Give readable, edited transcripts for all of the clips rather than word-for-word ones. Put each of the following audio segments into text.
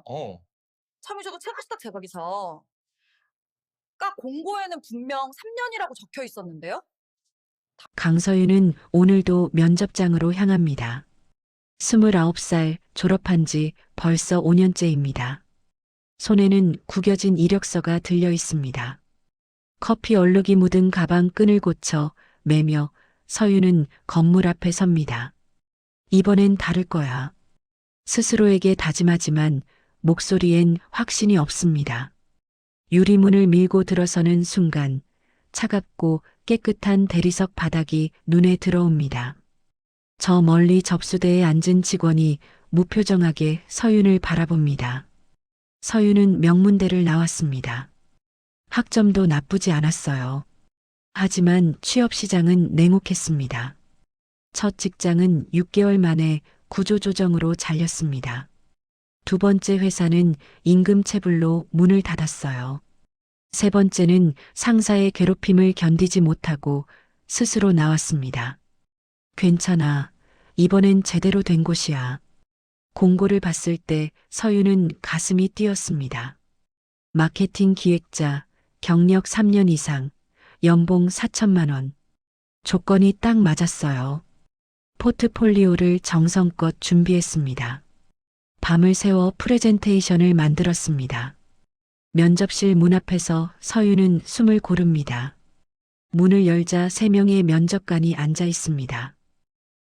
어. 참여자도 체크스탁 제각이죠. 까 공고에는 분명 3년이라고 적혀 있었는데요. 강서윤은 오늘도 면접장으로 향합니다. 29살 졸업한 지 벌써 5년째입니다. 손에는 구겨진 이력서가 들려 있습니다. 커피 얼룩이 묻은 가방 끈을 고쳐 매며 서윤은 건물 앞에 섭니다. 이번엔 다를 거야. 스스로에게 다짐하지만 목소리엔 확신이 없습니다. 유리문을 밀고 들어서는 순간 차갑고 깨끗한 대리석 바닥이 눈에 들어옵니다. 저 멀리 접수대에 앉은 직원이 무표정하게 서윤을 바라봅니다. 서윤은 명문대를 나왔습니다. 학점도 나쁘지 않았어요. 하지만 취업 시장은 냉혹했습니다. 첫 직장은 6개월 만에 구조조정으로 잘렸습니다. 두 번째 회사는 임금체불로 문을 닫았어요. 세 번째는 상사의 괴롭힘을 견디지 못하고 스스로 나왔습니다. 괜찮아. 이번엔 제대로 된 곳이야. 공고를 봤을 때 서윤은 가슴이 뛰었습니다. 마케팅 기획자, 경력 3년 이상, 연봉 4천만 원. 조건이 딱 맞았어요. 포트폴리오를 정성껏 준비했습니다. 밤을 새워 프레젠테이션을 만들었습니다. 면접실 문 앞에서 서윤은 숨을 고릅니다. 문을 열자 3명의 면접관이 앉아 있습니다.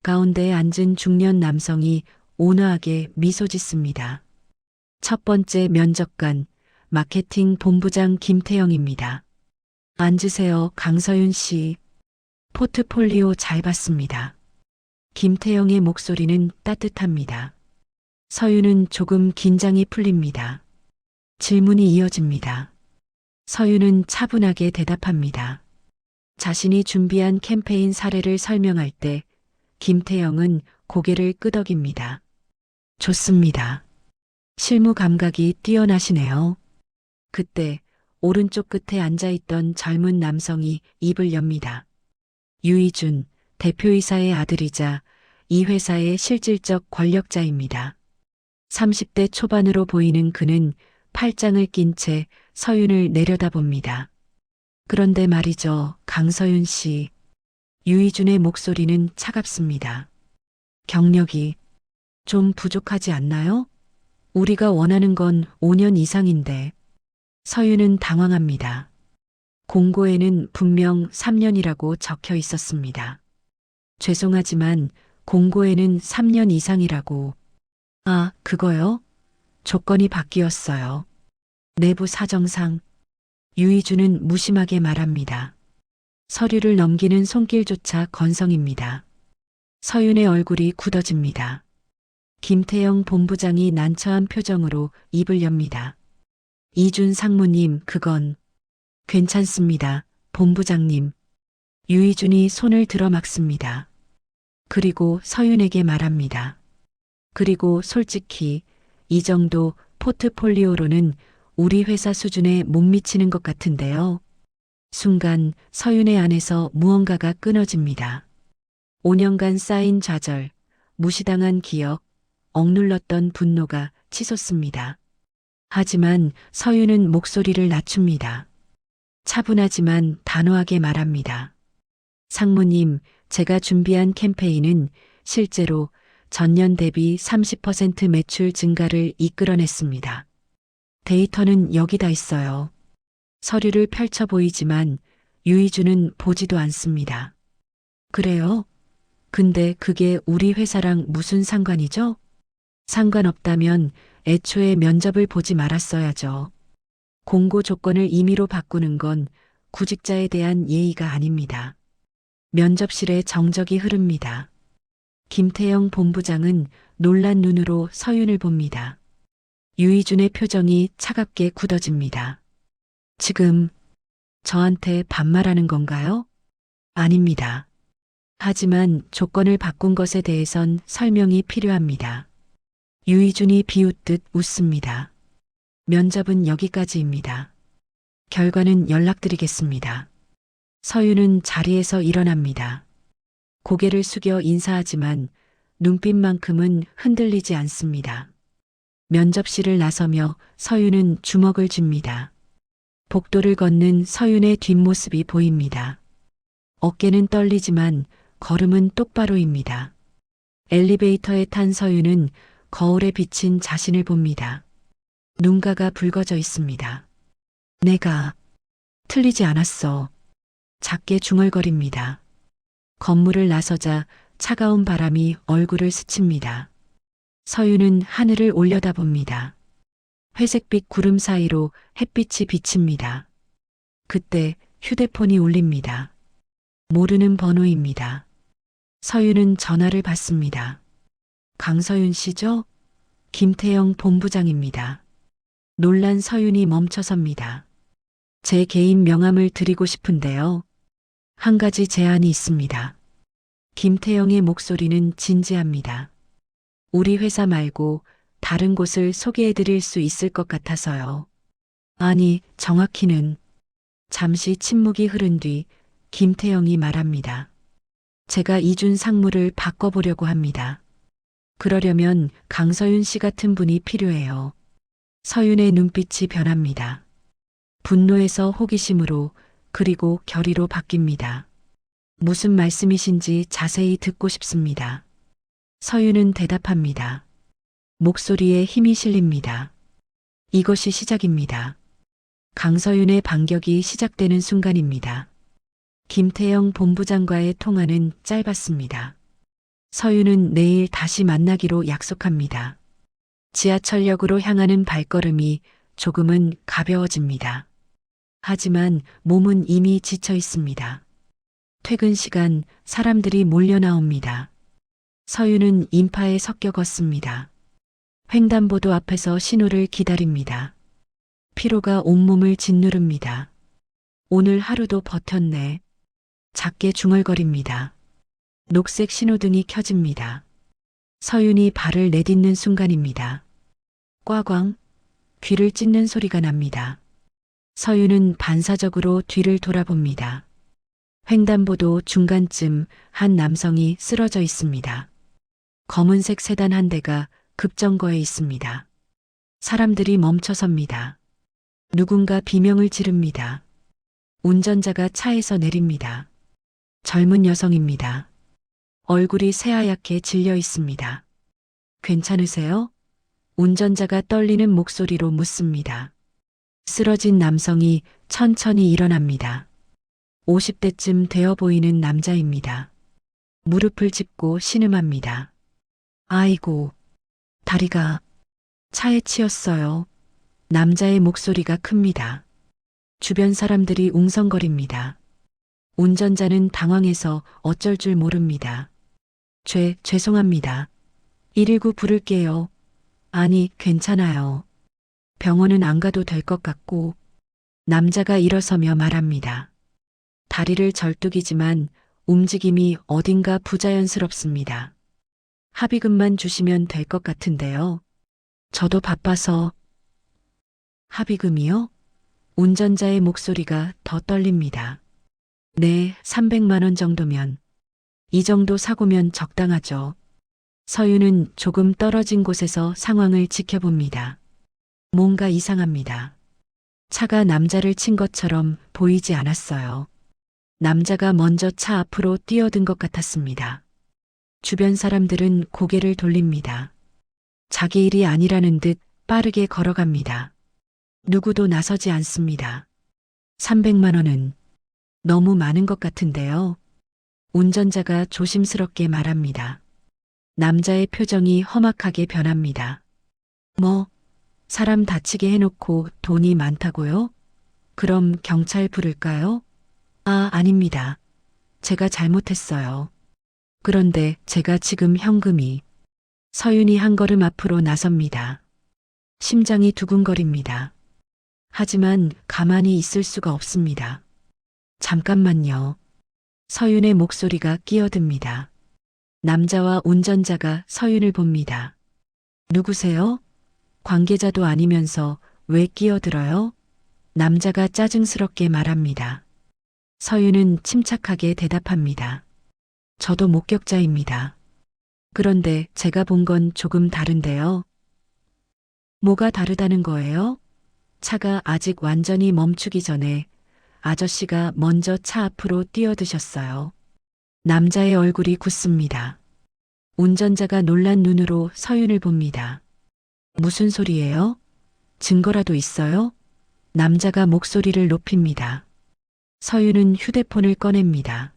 가운데에 앉은 중년 남성이 온화하게 미소 짓습니다. 첫 번째 면접관, 마케팅 본부장 김태영입니다. 앉으세요, 강서윤 씨. 포트폴리오 잘 봤습니다. 김태영의 목소리는 따뜻합니다. 서윤은 조금 긴장이 풀립니다. 질문이 이어집니다. 서윤은 차분하게 대답합니다. 자신이 준비한 캠페인 사례를 설명할 때 김태영은 고개를 끄덕입니다. 좋습니다. 실무 감각이 뛰어나시네요. 그때 오른쪽 끝에 앉아있던 젊은 남성이 입을 엽니다. 유희준, 대표이사의 아들이자 이 회사의 실질적 권력자입니다. 30대 초반으로 보이는 그는 팔짱을 낀 채 서윤을 내려다봅니다. 그런데 말이죠, 강서윤 씨. 유희준의 목소리는 차갑습니다. 경력이 좀 부족하지 않나요? 우리가 원하는 건 5년 이상인데. 서윤은 당황합니다. 공고에는 분명 3년이라고 적혀 있었습니다. 죄송하지만 공고에는 3년 이상이라고. 아, 그거요? 조건이 바뀌었어요. 내부 사정상. 유희준은 무심하게 말합니다. 서류를 넘기는 손길조차 건성입니다. 서윤의 얼굴이 굳어집니다. 김태영 본부장이 난처한 표정으로 입을 엽니다. 이준 상무님, 그건 괜찮습니다, 본부장님. 유희준이 손을 들어 막습니다. 그리고 서윤에게 말합니다. 그리고 솔직히 이 정도 포트폴리오로는 우리 회사 수준에 못 미치는 것 같은데요. 순간 서윤의 안에서 무언가가 끊어집니다. 5년간 쌓인 좌절, 무시당한 기억, 억눌렀던 분노가 치솟습니다. 하지만 서윤은 목소리를 낮춥니다. 차분하지만 단호하게 말합니다. 상무님, 제가 준비한 캠페인은 실제로 전년 대비 30% 매출 증가를 이끌어냈습니다. 데이터는 여기다 있어요. 서류를 펼쳐 보이지만 유희준은 보지도 않습니다. 그래요? 근데 그게 우리 회사랑 무슨 상관이죠? 상관없다면 애초에 면접을 보지 말았어야죠. 공고 조건을 임의로 바꾸는 건 구직자에 대한 예의가 아닙니다. 면접실에 정적이 흐릅니다. 김태영 본부장은 놀란 눈으로 서윤을 봅니다. 유희준의 표정이 차갑게 굳어집니다. 지금 저한테 반말하는 건가요? 아닙니다. 하지만 조건을 바꾼 것에 대해선 설명이 필요합니다. 유희준이 비웃듯 웃습니다. 면접은 여기까지입니다. 결과는 연락드리겠습니다. 서윤은 자리에서 일어납니다. 고개를 숙여 인사하지만 눈빛만큼은 흔들리지 않습니다. 면접실을 나서며 서윤은 주먹을 쥡니다. 복도를 걷는 서윤의 뒷모습이 보입니다. 어깨는 떨리지만 걸음은 똑바로입니다. 엘리베이터에 탄 서윤은 거울에 비친 자신을 봅니다. 눈가가 붉어져 있습니다. 내가 틀리지 않았어. 작게 중얼거립니다. 건물을 나서자 차가운 바람이 얼굴을 스칩니다. 서윤은 하늘을 올려다봅니다. 회색빛 구름 사이로 햇빛이 비칩니다. 그때 휴대폰이 울립니다. 모르는 번호입니다. 서윤은 전화를 받습니다. 강서윤 씨죠? 김태영 본부장입니다. 놀란 서윤이 멈춰섭니다. 제 개인 명함을 드리고 싶은데요. 한 가지 제안이 있습니다. 김태영의 목소리는 진지합니다. 우리 회사 말고 다른 곳을 소개해 드릴 수 있을 것 같아서요. 아니, 정확히는. 잠시 침묵이 흐른 뒤 김태영이 말합니다. 제가 이준 상무를 바꿔보려고 합니다. 그러려면 강서윤 씨 같은 분이 필요해요. 서윤의 눈빛이 변합니다. 분노에서 호기심으로 그리고 결의로 바뀝니다. 무슨 말씀이신지 자세히 듣고 싶습니다. 서윤은 대답합니다. 목소리에 힘이 실립니다. 이것이 시작입니다. 강서윤의 반격이 시작되는 순간입니다. 김태영 본부장과의 통화는 짧았습니다. 서윤은 내일 다시 만나기로 약속합니다. 지하철역으로 향하는 발걸음이 조금은 가벼워집니다. 하지만 몸은 이미 지쳐 있습니다. 퇴근 시간 사람들이 몰려 나옵니다. 서윤은 인파에 섞여 걷습니다. 횡단보도 앞에서 신호를 기다립니다. 피로가 온몸을 짓누릅니다. 오늘 하루도 버텼네. 작게 중얼거립니다. 녹색 신호등이 켜집니다. 서윤이 발을 내딛는 순간입니다. 꽈광, 귀를 찢는 소리가 납니다. 서윤은 반사적으로 뒤를 돌아봅니다. 횡단보도 중간쯤 한 남성이 쓰러져 있습니다. 검은색 세단 한 대가 급정거해 있습니다. 사람들이 멈춰섭니다. 누군가 비명을 지릅니다. 운전자가 차에서 내립니다. 젊은 여성입니다. 얼굴이 새하얗게 질려 있습니다. 괜찮으세요? 운전자가 떨리는 목소리로 묻습니다. 쓰러진 남성이 천천히 일어납니다. 50대쯤 되어 보이는 남자입니다. 무릎을 짚고 신음합니다. 아이고, 다리가 차에 치였어요. 남자의 목소리가 큽니다. 주변 사람들이 웅성거립니다. 운전자는 당황해서 어쩔 줄 모릅니다. 죄송합니다. 119 부를게요. 아니, 괜찮아요. 병원은 안 가도 될 것 같고. 남자가 일어서며 말합니다. 다리를 절뚝이지만 움직임이 어딘가 부자연스럽습니다. 합의금만 주시면 될 것 같은데요. 저도 바빠서. 합의금이요? 운전자의 목소리가 더 떨립니다. 네, 300만 원 정도면. 이 정도 사고면 적당하죠. 서윤은 조금 떨어진 곳에서 상황을 지켜봅니다. 뭔가 이상합니다. 차가 남자를 친 것처럼 보이지 않았어요. 남자가 먼저 차 앞으로 뛰어든 것 같았습니다. 주변 사람들은 고개를 돌립니다. 자기 일이 아니라는 듯 빠르게 걸어갑니다. 누구도 나서지 않습니다. 300만 원은 너무 많은 것 같은데요. 운전자가 조심스럽게 말합니다. 남자의 표정이 험악하게 변합니다. 뭐, 사람 다치게 해놓고 돈이 많다고요? 그럼 경찰 부를까요? 아, 아닙니다. 제가 잘못했어요. 그런데 제가 지금 현금이. 서윤이 한 걸음 앞으로 나섭니다. 심장이 두근거립니다. 하지만 가만히 있을 수가 없습니다. 잠깐만요. 서윤의 목소리가 끼어듭니다. 남자와 운전자가 서윤을 봅니다. 누구세요? 관계자도 아니면서 왜 끼어들어요? 남자가 짜증스럽게 말합니다. 서윤은 침착하게 대답합니다. 저도 목격자입니다. 그런데 제가 본 건 조금 다른데요. 뭐가 다르다는 거예요? 차가 아직 완전히 멈추기 전에 아저씨가 먼저 차 앞으로 뛰어드셨어요. 남자의 얼굴이 굳습니다. 운전자가 놀란 눈으로 서윤을 봅니다. 무슨 소리예요? 증거라도 있어요? 남자가 목소리를 높입니다. 서윤은 휴대폰을 꺼냅니다.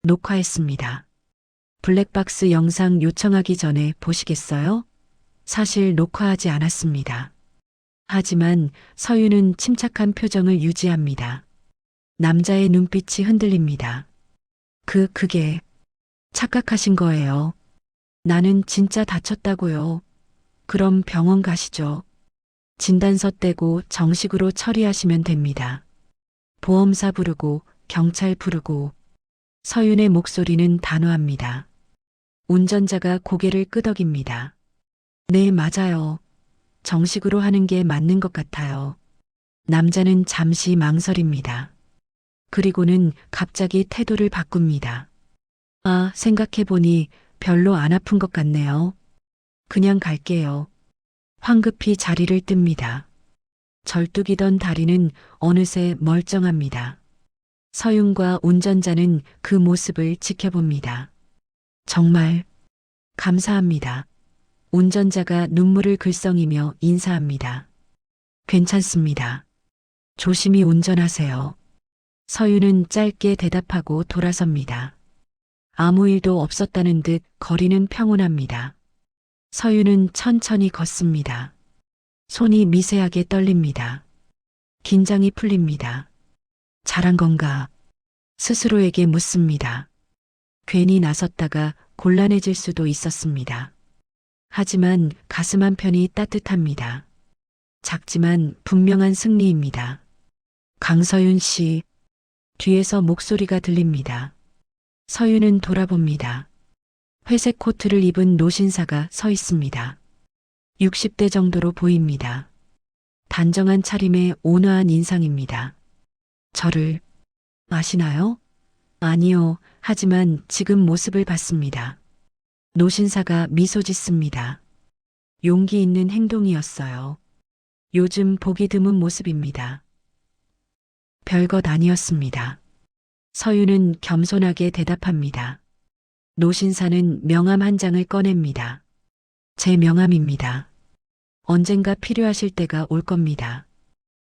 녹화했습니다. 블랙박스 영상 요청하기 전에 보시겠어요? 사실 녹화하지 않았습니다. 하지만 서윤은 침착한 표정을 유지합니다. 남자의 눈빛이 흔들립니다. 그게 착각하신 거예요. 나는 진짜 다쳤다고요. 그럼 병원 가시죠. 진단서 떼고 정식으로 처리하시면 됩니다. 보험사 부르고 경찰 부르고. 서윤의 목소리는 단호합니다. 운전자가 고개를 끄덕입니다. 네, 맞아요. 정식으로 하는 게 맞는 것 같아요. 남자는 잠시 망설입니다. 그리고는 갑자기 태도를 바꿉니다. 아, 생각해보니 별로 안 아픈 것 같네요. 그냥 갈게요. 황급히 자리를 뜹니다. 절뚝이던 다리는 어느새 멀쩡합니다. 서윤과 운전자는 그 모습을 지켜봅니다. 정말 감사합니다. 운전자가 눈물을 글썽이며 인사합니다. 괜찮습니다. 조심히 운전하세요. 서윤은 짧게 대답하고 돌아섭니다. 아무 일도 없었다는 듯 거리는 평온합니다. 서윤은 천천히 걷습니다. 손이 미세하게 떨립니다. 긴장이 풀립니다. 잘한 건가? 스스로에게 묻습니다. 괜히 나섰다가 곤란해질 수도 있었습니다. 하지만 가슴 한편이 따뜻합니다. 작지만 분명한 승리입니다. 강서윤 씨, 뒤에서 목소리가 들립니다. 서윤은 돌아봅니다. 회색 코트를 입은 노신사가 서 있습니다. 60대 정도로 보입니다. 단정한 차림에 온화한 인상입니다. 저를 아시나요? 아니요. 하지만 지금 모습을 봤습니다. 노신사가 미소 짓습니다. 용기 있는 행동이었어요. 요즘 보기 드문 모습입니다. 별것 아니었습니다. 서윤은 겸손하게 대답합니다. 노신사는 명함 한 장을 꺼냅니다. 제 명함입니다. 언젠가 필요하실 때가 올 겁니다.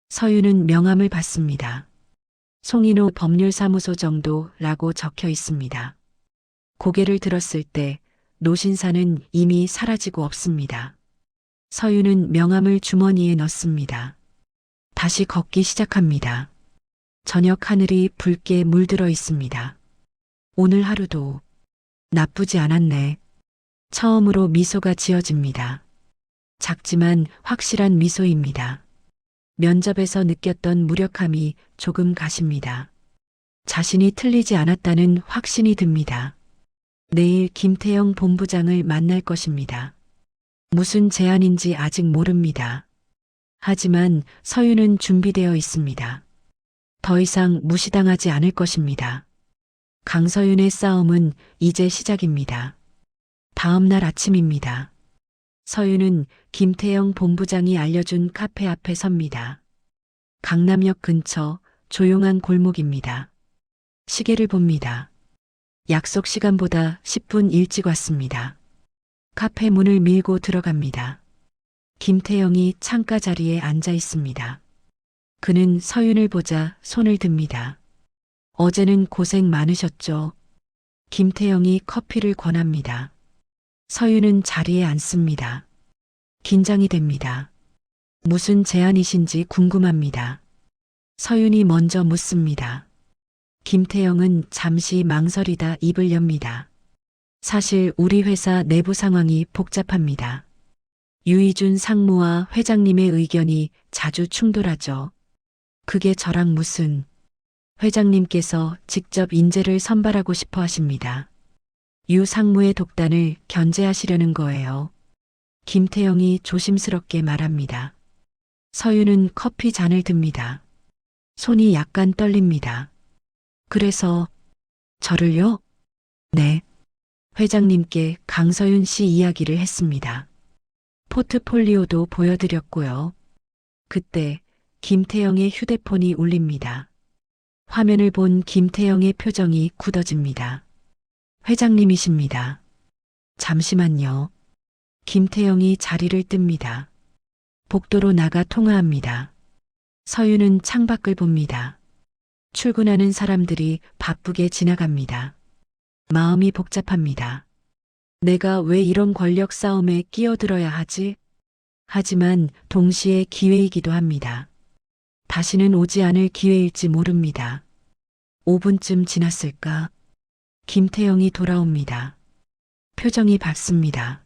서윤은 명함을 받습니다. 송인호 법률사무소 정도라고 적혀 있습니다. 고개를 들었을 때 노신사는 이미 사라지고 없습니다. 서윤은 명함을 주머니에 넣습니다. 다시 걷기 시작합니다. 저녁 하늘이 붉게 물들어 있습니다. 오늘 하루도 나쁘지 않았네. 처음으로 미소가 지어집니다. 작지만 확실한 미소입니다. 면접에서 느꼈던 무력함이 조금 가십니다. 자신이 틀리지 않았다는 확신이 듭니다. 내일 김태영 본부장을 만날 것입니다. 무슨 제안인지 아직 모릅니다. 하지만 서윤은 준비되어 있습니다. 더 이상 무시당하지 않을 것입니다. 강서윤의 싸움은 이제 시작입니다. 다음 날 아침입니다. 서윤은 김태영 본부장이 알려준 카페 앞에 섭니다. 강남역 근처 조용한 골목입니다. 시계를 봅니다. 약속 시간보다 10분 일찍 왔습니다. 카페 문을 밀고 들어갑니다. 김태영이 창가 자리에 앉아 있습니다. 그는 서윤을 보자 손을 듭니다. 어제는 고생 많으셨죠? 김태영이 커피를 권합니다. 서윤은 자리에 앉습니다. 긴장이 됩니다. 무슨 제안이신지 궁금합니다. 서윤이 먼저 묻습니다. 김태영은 잠시 망설이다 입을 엽니다. 사실 우리 회사 내부 상황이 복잡합니다. 유희준 상무와 회장님의 의견이 자주 충돌하죠. 그게 저랑 무슨... 회장님께서 직접 인재를 선발하고 싶어 하십니다. 유 상무의 독단을 견제하시려는 거예요. 김태영이 조심스럽게 말합니다. 서윤은 커피 잔을 듭니다. 손이 약간 떨립니다. 그래서 저를요? 네. 회장님께 강서윤 씨 이야기를 했습니다. 포트폴리오도 보여드렸고요. 그때 김태영의 휴대폰이 울립니다. 화면을 본 김태영의 표정이 굳어집니다. 회장님이십니다. 잠시만요. 김태영이 자리를 뜹니다. 복도로 나가 통화합니다. 서윤은 창밖을 봅니다. 출근하는 사람들이 바쁘게 지나갑니다. 마음이 복잡합니다. 내가 왜 이런 권력 싸움에 끼어들어야 하지? 하지만 동시에 기회이기도 합니다. 다시는 오지 않을 기회일지 모릅니다. 5분쯤 지났을까? 김태영이 돌아옵니다. 표정이 밝습니다.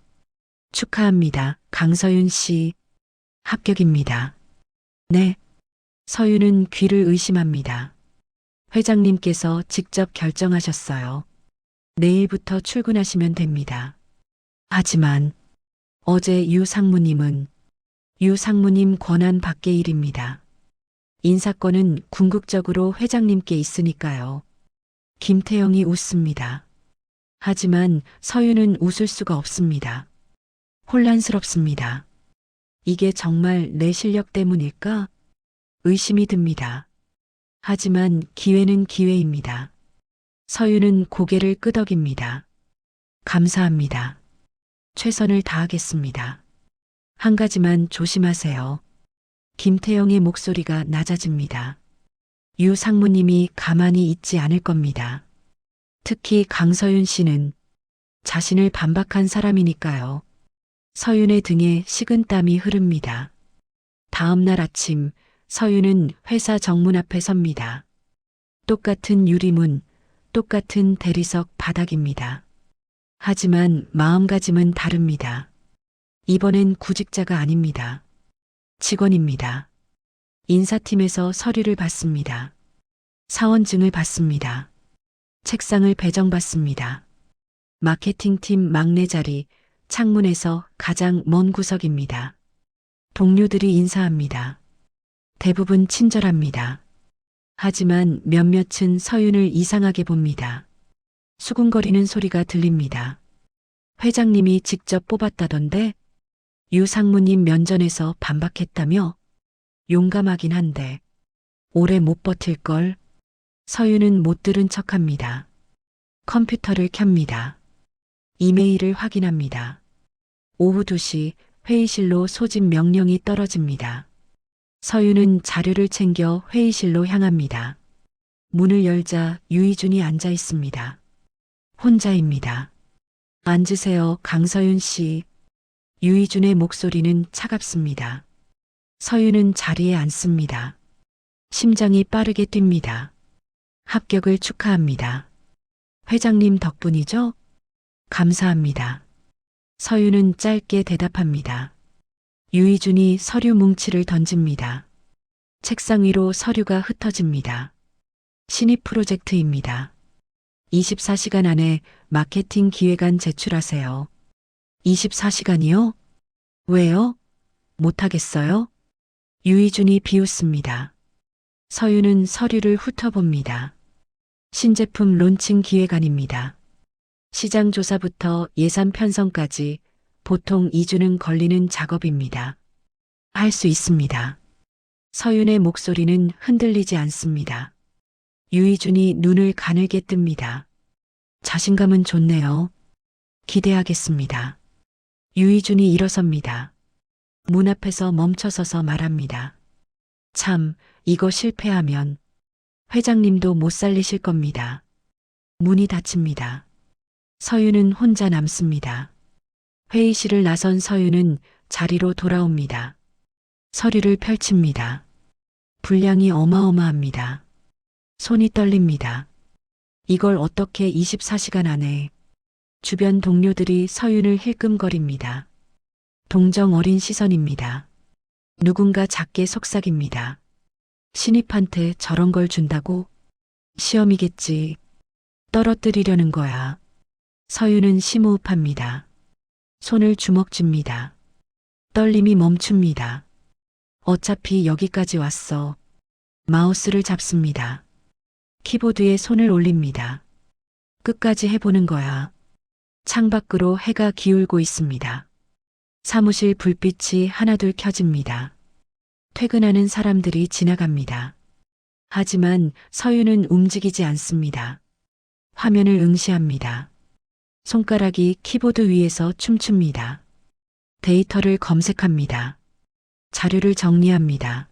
축하합니다. 강서윤 씨. 합격입니다. 네. 서윤은 귀를 의심합니다. 회장님께서 직접 결정하셨어요. 내일부터 출근하시면 됩니다. 하지만 어제 유 상무님 권한 밖의 일입니다. 인사권은 궁극적으로 회장님께 있으니까요. 김태영이 웃습니다. 하지만 서윤은 웃을 수가 없습니다. 혼란스럽습니다. 이게 정말 내 실력 때문일까? 의심이 듭니다. 하지만 기회는 기회입니다. 서윤은 고개를 끄덕입니다. 감사합니다. 최선을 다하겠습니다. 한 가지만 조심하세요. 김태영의 목소리가 낮아집니다. 유 상무님이 가만히 있지 않을 겁니다. 특히 강서윤 씨는 자신을 반박한 사람이니까요. 서윤의 등에 식은땀이 흐릅니다. 다음 날 아침 서윤은 회사 정문 앞에 섭니다. 똑같은 유리문, 똑같은 대리석 바닥입니다. 하지만 마음가짐은 다릅니다. 이번엔 구직자가 아닙니다. 직원입니다. 인사팀에서 서류를 받습니다. 사원증을 받습니다. 책상을 배정받습니다. 마케팅팀 막내 자리, 창문에서 가장 먼 구석입니다. 동료들이 인사합니다. 대부분 친절합니다. 하지만 몇몇은 서윤을 이상하게 봅니다. 수군거리는 소리가 들립니다. 회장님이 직접 뽑았다던데? 유 상무님 면전에서 반박했다며? 용감하긴 한데 오래 못 버틸걸? 서윤은 못 들은 척합니다. 컴퓨터를 켭니다. 이메일을 확인합니다. 오후 2시 회의실로 소집 명령이 떨어집니다. 서윤은 자료를 챙겨 회의실로 향합니다. 문을 열자 유희준이 앉아 있습니다. 혼자입니다. 앉으세요, 강서윤 씨. 유희준의 목소리는 차갑습니다. 서윤은 자리에 앉습니다. 심장이 빠르게 뜁니다. 합격을 축하합니다. 회장님 덕분이죠? 감사합니다. 서윤은 짧게 대답합니다. 유희준이 서류 뭉치를 던집니다. 책상 위로 서류가 흩어집니다. 신입 프로젝트입니다. 24시간 안에 마케팅 기획안 제출하세요. 24시간이요? 왜요? 못하겠어요? 유희준이 비웃습니다. 서윤은 서류를 훑어봅니다. 신제품 론칭 기획안입니다. 시장 조사부터 예산 편성까지 보통 2주는 걸리는 작업입니다. 할 수 있습니다. 서윤의 목소리는 흔들리지 않습니다. 유희준이 눈을 가늘게 뜹니다. 자신감은 좋네요. 기대하겠습니다. 유희준이 일어섭니다. 문 앞에서 멈춰서서 말합니다. 참, 이거 실패하면 회장님도 못 살리실 겁니다. 문이 닫힙니다. 서윤은 혼자 남습니다. 회의실을 나선 서윤은 자리로 돌아옵니다. 서류를 펼칩니다. 분량이 어마어마합니다. 손이 떨립니다. 이걸 어떻게 24시간 안에. 주변 동료들이 서윤을 힐끔거립니다. 동정 어린 시선입니다. 누군가 작게 속삭입니다. 신입한테 저런 걸 준다고? 시험이겠지. 떨어뜨리려는 거야. 서윤은 심호흡합니다. 손을 주먹 쥡니다. 떨림이 멈춥니다. 어차피 여기까지 왔어. 마우스를 잡습니다. 키보드에 손을 올립니다. 끝까지 해보는 거야. 창밖으로 해가 기울고 있습니다. 사무실 불빛이 하나둘 켜집니다. 퇴근하는 사람들이 지나갑니다. 하지만 서윤은 움직이지 않습니다. 화면을 응시합니다. 손가락이 키보드 위에서 춤춥니다. 데이터를 검색합니다. 자료를 정리합니다.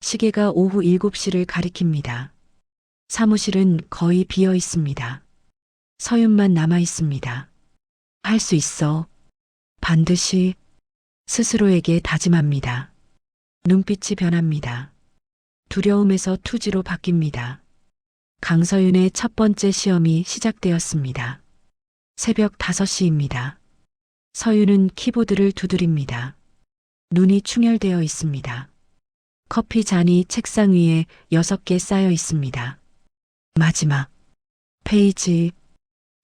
시계가 오후 7시를 가리킵니다. 사무실은 거의 비어 있습니다. 서윤만 남아 있습니다. 할 수 있어. 반드시 스스로에게 다짐합니다. 눈빛이 변합니다. 두려움에서 투지로 바뀝니다. 강서윤의 첫 번째 시험이 시작되었습니다. 새벽 5시입니다. 서윤은 키보드를 두드립니다. 눈이 충혈되어 있습니다. 커피 잔이 책상 위에 6개 쌓여 있습니다. 마지막 페이지.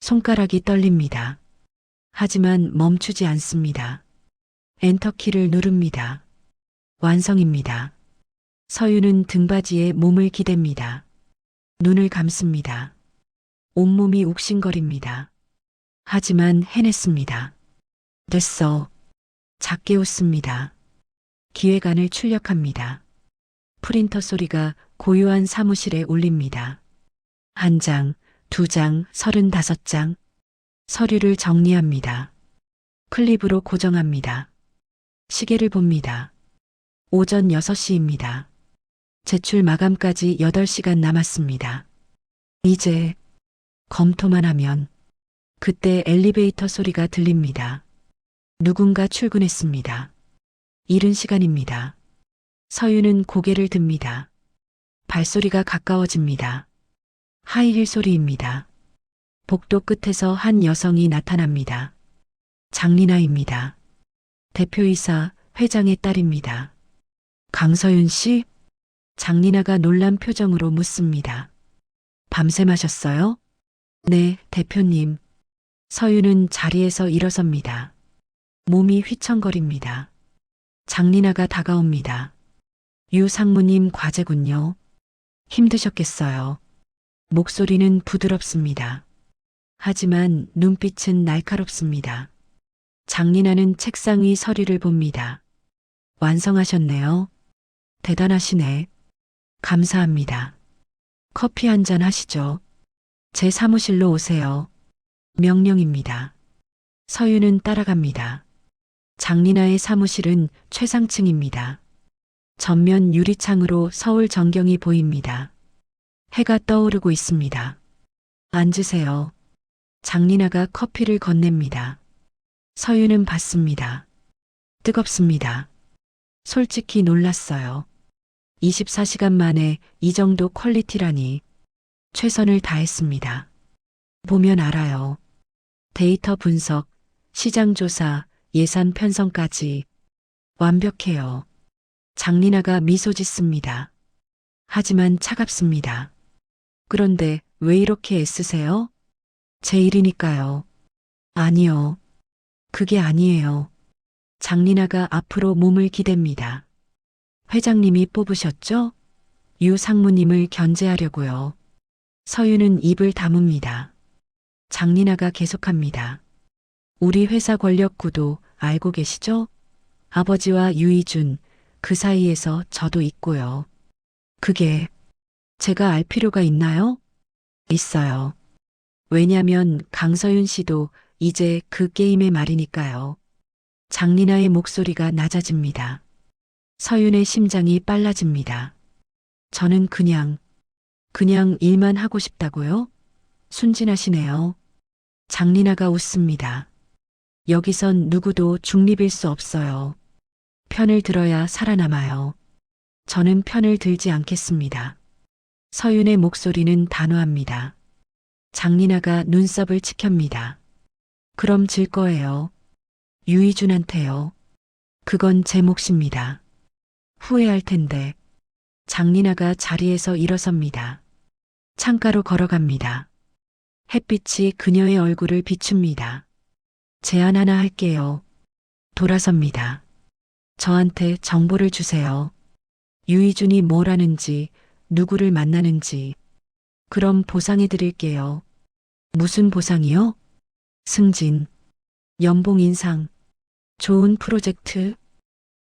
손가락이 떨립니다. 하지만 멈추지 않습니다. 엔터키를 누릅니다. 완성입니다. 서윤은 등받이에 몸을 기댑니다. 눈을 감습니다. 온몸이 욱신거립니다. 하지만 해냈습니다. 됐어. 작게 웃습니다. 기획안을 출력합니다. 프린터 소리가 고요한 사무실에 울립니다. 1장, 2장, 35장. 서류를 정리합니다. 클립으로 고정합니다. 시계를 봅니다. 오전 6시입니다. 제출 마감까지 8시간 남았습니다. 이제 검토만 하면. 그때 엘리베이터 소리가 들립니다. 누군가 출근했습니다. 이른 시간입니다. 서윤은 고개를 듭니다. 발소리가 가까워집니다. 하이힐 소리입니다. 복도 끝에서 한 여성이 나타납니다. 장리나입니다. 대표이사 회장의 딸입니다. 강서윤 씨? 장리나가 놀란 표정으로 묻습니다. 밤새 마셨어요? 네, 대표님. 서윤은 자리에서 일어섭니다. 몸이 휘청거립니다. 장리나가 다가옵니다. 유 상무님 과제군요. 힘드셨겠어요. 목소리는 부드럽습니다. 하지만 눈빛은 날카롭습니다. 장리나는 책상 위 서류를 봅니다. 완성하셨네요. 대단하시네. 감사합니다. 커피 한 잔 하시죠. 제 사무실로 오세요. 명령입니다. 서윤은 따라갑니다. 장리나의 사무실은 최상층입니다. 전면 유리창으로 서울 전경이 보입니다. 해가 떠오르고 있습니다. 앉으세요. 장리나가 커피를 건넵니다. 서윤은 받습니다. 뜨겁습니다. 솔직히 놀랐어요. 24시간 만에 이 정도 퀄리티라니. 최선을 다했습니다. 보면 알아요. 데이터 분석, 시장 조사, 예산 편성까지 완벽해요. 장리나가 미소 짓습니다. 하지만 차갑습니다. 그런데 왜 이렇게 애쓰세요? 제 일이니까요. 아니요. 그게 아니에요. 장리나가 앞으로 몸을 기댑니다. 회장님이 뽑으셨죠? 유 상무님을 견제하려고요. 서윤은 입을 다뭅니다. 장리나가 계속합니다. 우리 회사 권력 구도 알고 계시죠? 아버지와 유이준, 그 사이에서 저도 있고요. 그게 제가 알 필요가 있나요? 있어요. 왜냐면 강서윤 씨도 이제 그 게임의 말이니까요. 장리나의 목소리가 낮아집니다. 서윤의 심장이 빨라집니다. 저는 그냥 일만 하고 싶다고요? 순진하시네요. 장리나가 웃습니다. 여기선 누구도 중립일 수 없어요. 편을 들어야 살아남아요. 저는 편을 들지 않겠습니다. 서윤의 목소리는 단호합니다. 장리나가 눈썹을 치켭니다. 그럼 질 거예요. 유이준한테요. 그건 제 몫입니다. 후회할 텐데. 장리나가 자리에서 일어섭니다. 창가로 걸어갑니다. 햇빛이 그녀의 얼굴을 비춥니다. 제안 하나 할게요. 돌아섭니다. 저한테 정보를 주세요. 유이준이 뭘 하는지, 누구를 만나는지. 그럼 보상해 드릴게요. 무슨 보상이요? 승진, 연봉 인상, 좋은 프로젝트,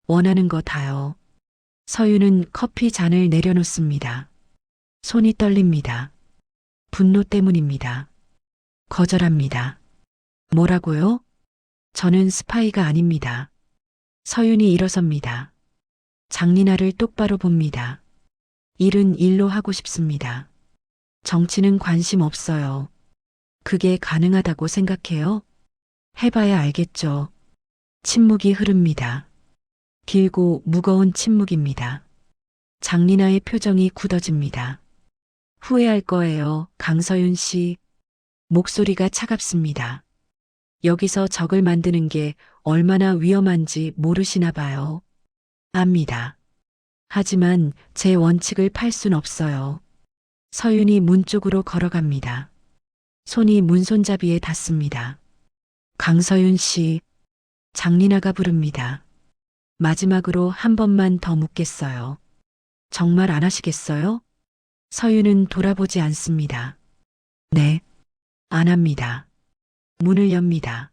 원하는 거 다요. 서윤은 커피 잔을 내려놓습니다. 손이 떨립니다. 분노 때문입니다. 거절합니다. 뭐라고요? 저는 스파이가 아닙니다. 서윤이 일어섭니다. 장리나를 똑바로 봅니다. 일은 일로 하고 싶습니다. 정치는 관심 없어요. 그게 가능하다고 생각해요? 해봐야 알겠죠. 침묵이 흐릅니다. 길고 무거운 침묵입니다. 장리나의 표정이 굳어집니다. 후회할 거예요, 강서윤 씨. 목소리가 차갑습니다. 여기서 적을 만드는 게 얼마나 위험한지 모르시나 봐요. 압니다. 하지만 제 원칙을 팔 순 없어요. 서윤이 문 쪽으로 걸어갑니다. 손이 문손잡이에 닿습니다. 강서윤 씨, 장리나가 부릅니다. 마지막으로 한 번만 더 묻겠어요. 정말 안 하시겠어요? 서윤은 돌아보지 않습니다. 네, 안 합니다. 문을 엽니다.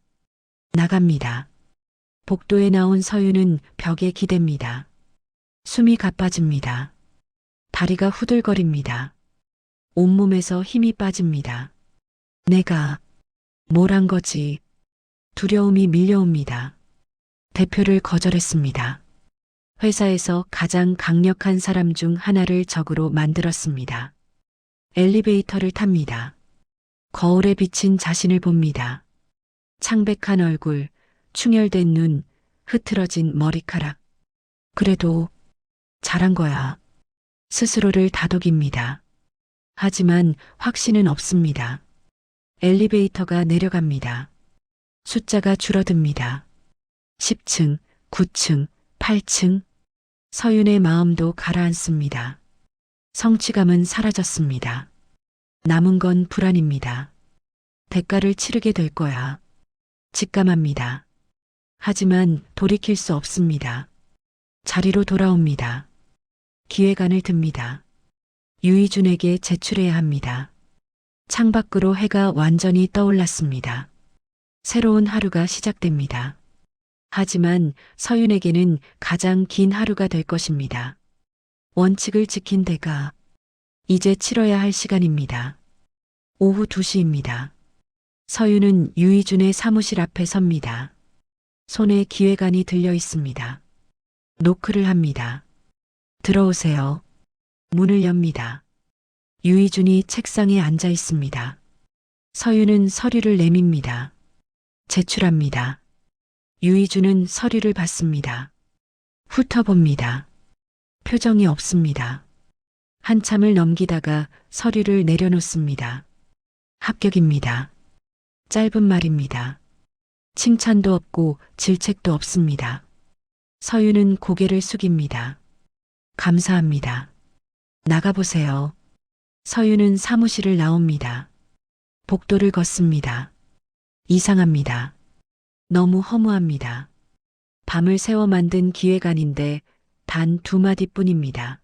나갑니다. 복도에 나온 서윤은 벽에 기댑니다. 숨이 가빠집니다. 다리가 후들거립니다. 온몸에서 힘이 빠집니다. 내가 뭘 한 거지? 두려움이 밀려옵니다. 대표를 거절했습니다. 회사에서 가장 강력한 사람 중 하나를 적으로 만들었습니다. 엘리베이터를 탑니다. 거울에 비친 자신을 봅니다. 창백한 얼굴, 충혈된 눈, 흐트러진 머리카락. 그래도 잘한 거야. 스스로를 다독입니다. 하지만 확신은 없습니다. 엘리베이터가 내려갑니다. 숫자가 줄어듭니다. 10층, 9층, 8층. 서윤의 마음도 가라앉습니다. 성취감은 사라졌습니다. 남은 건 불안입니다. 대가를 치르게 될 거야. 직감합니다. 하지만 돌이킬 수 없습니다. 자리로 돌아옵니다. 기획안을 듭니다. 유희준에게 제출해야 합니다. 창밖으로 해가 완전히 떠올랐습니다. 새로운 하루가 시작됩니다. 하지만 서윤에게는 가장 긴 하루가 될 것입니다. 원칙을 지킨 대가 이제 치러야 할 시간입니다. 오후 2시입니다. 서윤은 유희준의 사무실 앞에 섭니다. 손에 기획안이 들려 있습니다. 노크를 합니다. 들어오세요. 문을 엽니다. 유희준이 책상에 앉아 있습니다. 서윤은 서류를 내밉니다. 제출합니다. 유희준은 서류를 받습니다. 훑어봅니다. 표정이 없습니다. 한참을 넘기다가 서류를 내려놓습니다. 합격입니다. 짧은 말입니다. 칭찬도 없고 질책도 없습니다. 서윤은 고개를 숙입니다. 감사합니다. 나가보세요. 서윤은 사무실을 나옵니다. 복도를 걷습니다. 이상합니다. 너무 허무합니다. 밤을 새워 만든 기획안인데 단 2마디뿐입니다.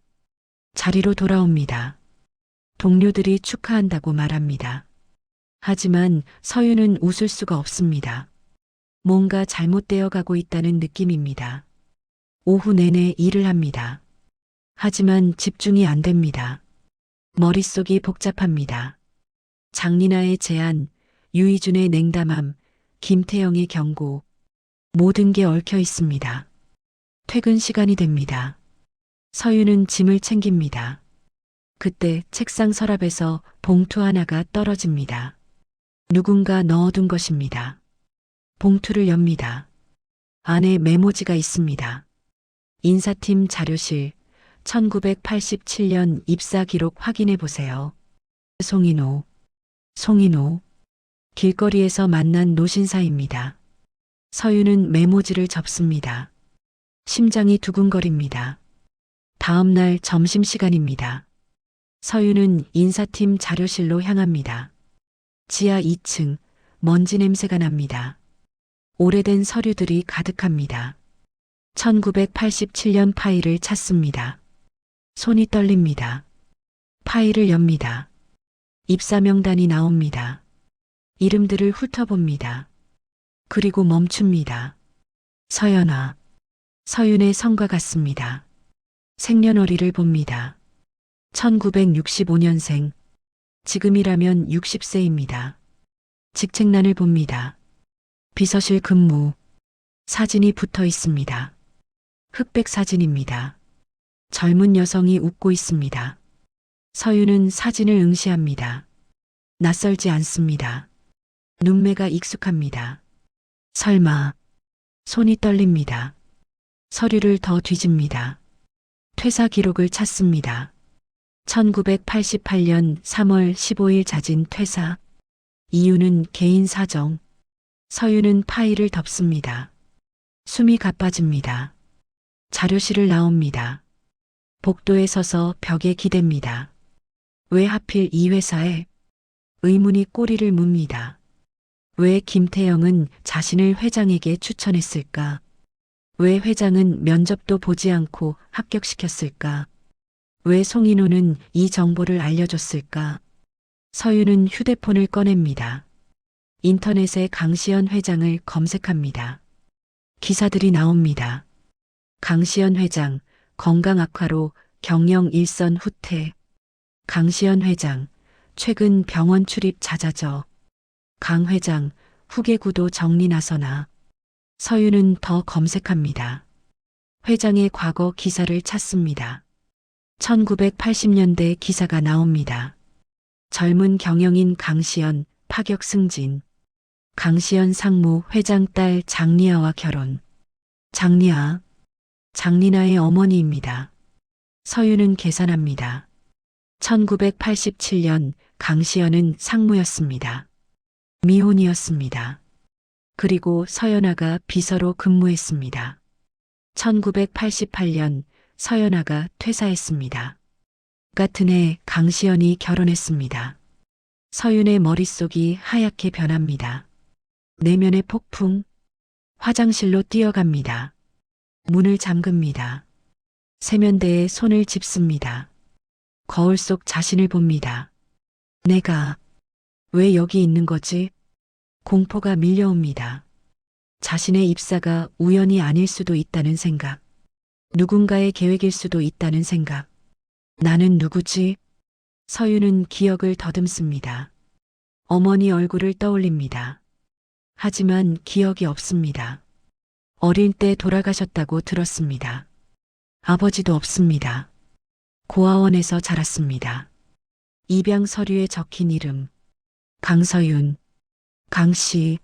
자리로 돌아옵니다. 동료들이 축하한다고 말합니다. 하지만 서윤은 웃을 수가 없습니다. 뭔가 잘못되어 가고 있다는 느낌입니다. 오후 내내 일을 합니다. 하지만 집중이 안 됩니다. 머릿속이 복잡합니다. 장리나의 제안, 유희준의 냉담함, 김태영의 경고, 모든 게 얽혀 있습니다. 퇴근 시간이 됩니다. 서윤은 짐을 챙깁니다. 그때 책상 서랍에서 봉투 하나가 떨어집니다. 누군가 넣어둔 것입니다. 봉투를 엽니다. 안에 메모지가 있습니다. 인사팀 자료실, 1987년 입사 기록 확인해 보세요. 송인호. 길거리에서 만난 노신사입니다. 서윤은 메모지를 접습니다. 심장이 두근거립니다. 다음 날 점심시간입니다. 서윤은 인사팀 자료실로 향합니다. 지하 2층, 먼지 냄새가 납니다. 오래된 서류들이 가득합니다. 1987년 파일을 찾습니다. 손이 떨립니다. 파일을 엽니다. 입사 명단이 나옵니다. 이름들을 훑어봅니다. 그리고 멈춥니다. 서연아. 서윤의 성과 같습니다. 생년월일을 봅니다. 1965년생. 지금이라면 60세입니다. 직책란을 봅니다. 비서실 근무. 사진이 붙어 있습니다. 흑백 사진입니다. 젊은 여성이 웃고 있습니다. 서윤은 사진을 응시합니다. 낯설지 않습니다. 눈매가 익숙합니다. 설마. 손이 떨립니다. 서류를 더 뒤집니다. 퇴사 기록을 찾습니다. 1988년 3월 15일 자진 퇴사. 이유는 개인 사정. 서윤은 파일을 덮습니다. 숨이 가빠집니다. 자료실을 나옵니다. 복도에 서서 벽에 기댑니다. 왜 하필 이 회사에? 의문이 꼬리를 뭅니다. 왜 김태영은 자신을 회장에게 추천했을까? 왜 회장은 면접도 보지 않고 합격시켰을까? 왜 송인호는 이 정보를 알려줬을까? 서윤은 휴대폰을 꺼냅니다. 인터넷에 강시연 회장을 검색합니다. 기사들이 나옵니다. 강시연 회장, 건강 악화로 경영 일선 후퇴. 강시연 회장, 최근 병원 출입 잦아져. 강 회장, 후계 구도 정리 나서나. 서윤은 더 검색합니다. 회장의 과거 기사를 찾습니다. 1980년대 기사가 나옵니다. 젊은 경영인 강시연, 파격 승진. 강시연 상무 회장 딸 장리아와 결혼. 장리아. 장리나의 어머니입니다. 서윤은 계산합니다. 1987년 강시연은 상무였습니다. 미혼이었습니다. 그리고 서연아가 비서로 근무했습니다. 1988년 서연아가 퇴사했습니다. 같은 해 강시연이 결혼했습니다. 서윤의 머릿속이 하얗게 변합니다. 내면의 폭풍. 화장실로 뛰어갑니다. 문을 잠급니다. 세면대에 손을 짚습니다. 거울 속 자신을 봅니다. 내가 왜 여기 있는 거지? 공포가 밀려옵니다. 자신의 입사가 우연이 아닐 수도 있다는 생각. 누군가의 계획일 수도 있다는 생각. 나는 누구지? 서윤은 기억을 더듬습니다. 어머니 얼굴을 떠올립니다. 하지만 기억이 없습니다. 어릴 때 돌아가셨다고 들었습니다. 아버지도 없습니다. 고아원에서 자랐습니다. 입양 서류에 적힌 이름. 강서윤. 강씨.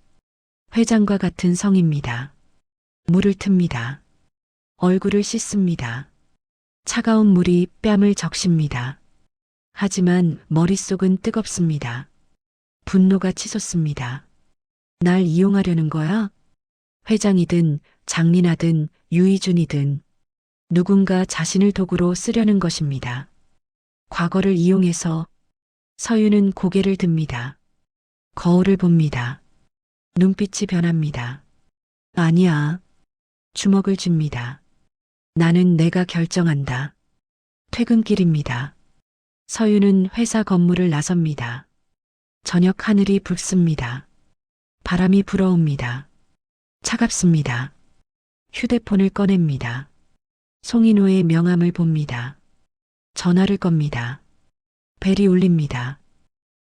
회장과 같은 성입니다. 물을 틉니다. 얼굴을 씻습니다. 차가운 물이 뺨을 적십니다. 하지만 머릿속은 뜨겁습니다. 분노가 치솟습니다. 날 이용하려는 거야? 회장이든 장리나든 유희준이든 누군가 자신을 도구로 쓰려는 것입니다. 과거를 이용해서. 서윤은 고개를 듭니다. 거울을 봅니다. 눈빛이 변합니다. 아니야. 주먹을 쥡니다. 나는 내가 결정한다. 퇴근길입니다. 서윤은 회사 건물을 나섭니다. 저녁 하늘이 붉습니다. 바람이 불어옵니다. 차갑습니다. 휴대폰을 꺼냅니다. 송인호의 명함을 봅니다. 전화를 겁니다. 벨이 울립니다.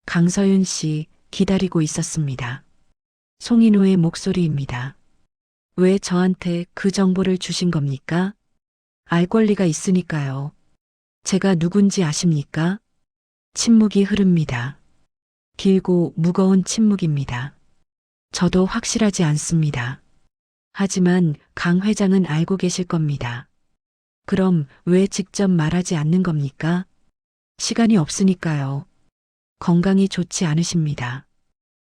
강서윤 씨 기다리고 있었습니다. 송인호의 목소리입니다. 왜 저한테 그 정보를 주신 겁니까? 알 권리가 있으니까요. 제가 누군지 아십니까? 침묵이 흐릅니다. 길고 무거운 침묵입니다. 저도 확실하지 않습니다. 하지만 강 회장은 알고 계실 겁니다. 그럼 왜 직접 말하지 않는 겁니까? 시간이 없으니까요. 건강이 좋지 않으십니다.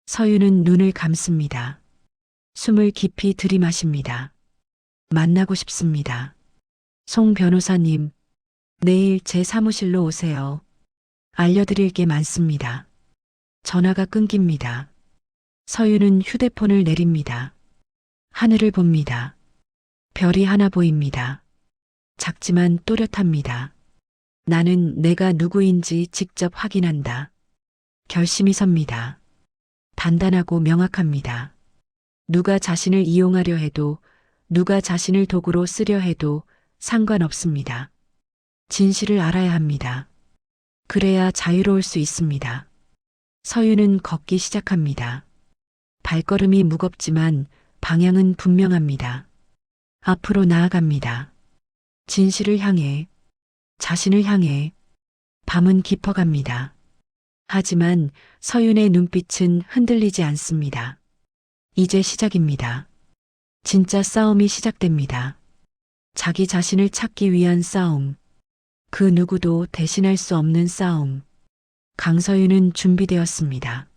서윤은 눈을 감습니다. 숨을 깊이 들이마십니다. 만나고 싶습니다. 송 변호사님, 내일 제 사무실로 오세요. 알려드릴 게 많습니다. 전화가 끊깁니다. 서윤은 휴대폰을 내립니다. 하늘을 봅니다. 별이 하나 보입니다. 작지만 또렷합니다. 나는 내가 누구인지 직접 확인한다. 결심이 섭니다. 단단하고 명확합니다. 누가 자신을 이용하려 해도 누가 자신을 도구로 쓰려 해도 상관없습니다. 진실을 알아야 합니다. 그래야 자유로울 수 있습니다. 서윤은 걷기 시작합니다. 발걸음이 무겁지만 방향은 분명합니다. 앞으로 나아갑니다. 진실을 향해, 자신을 향해, 밤은 깊어갑니다. 하지만 서윤의 눈빛은 흔들리지 않습니다. 이제 시작입니다. 진짜 싸움이 시작됩니다. 자기 자신을 찾기 위한 싸움. 그 누구도 대신할 수 없는 싸움. 강서윤은 준비되었습니다.